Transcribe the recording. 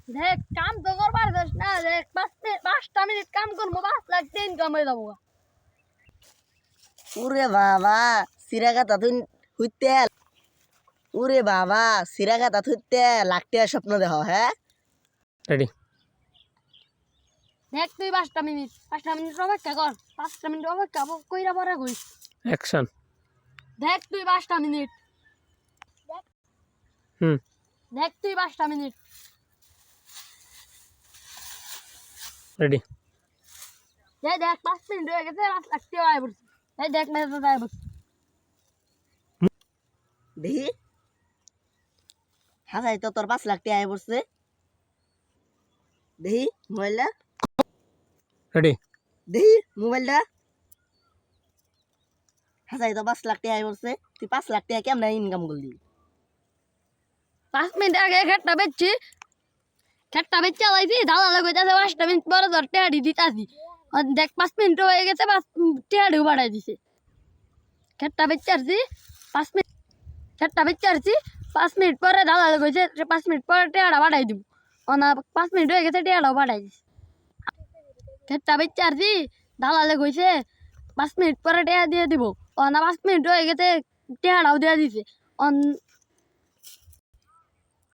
দেখ কাম তো করবার যাস না, দেখ 5টা মিনিট কাম করবো 5 লাখ টাকা ইনকাম হয়ে যাবো। ওরে বাবা সিরাগাতা তুই হইতে ওরে বাবা সিরাগাতা থইতে লাখ টাকার স্বপ্ন দেখ হ্যাঁ রেডি দেখ তুই 5টা মিনিট অপেক্ষা কর, 5টা মিনিট অপেক্ষা কইরা পরে কইস। অ্যাকশন দেখ তুই 5টা মিনিট, হুম দেখ তুই 5টা মিনিট, রেডি দেখ 5 মিনিট হয়ে গেছে, 5 লাখ টাকা আয় পড়ছে। দেখ মেসেজ আয় পড়ছে। দেখি হাজাই তো তোর 5 লাখ টাকা আয় পড়ছে দেখি মোবাইলটা রেডি দেখি মোবাইলটা হাজাই তো 5 লাখ টাকা আয় পড়ছে তুই 5 লাখ টাকা কেমন ইনকাম করলি 5 মিনিট আগে খেটটা বেচছি, খেটটা বেচে লাইছি, দাদা কইতাছে 5টা মিনিট পরে তোর টেহাডি দিতাছি। দেখ 5 মিনিট হয়ে গেছে, 5 টেহাডিও বাড়াই দিছে। খেটটা বেচারছি 5 মিনিট, খেটটা বেচারছি 5 মিনিট পরে দাদা কইছে 5 মিনিট পরে টেহাডা বাড়াই দিব। না 5 মিনিট হয়ে গেছে, টেহাডাও বাড়াই দিছে। খেটটা বেচারছি দাদা কইছে 5 মিনিট পরে টেহা দিয়ে দিব। না 5 মিনিট হয়ে গেছে, টেহাডাও দিয়ে দিছে।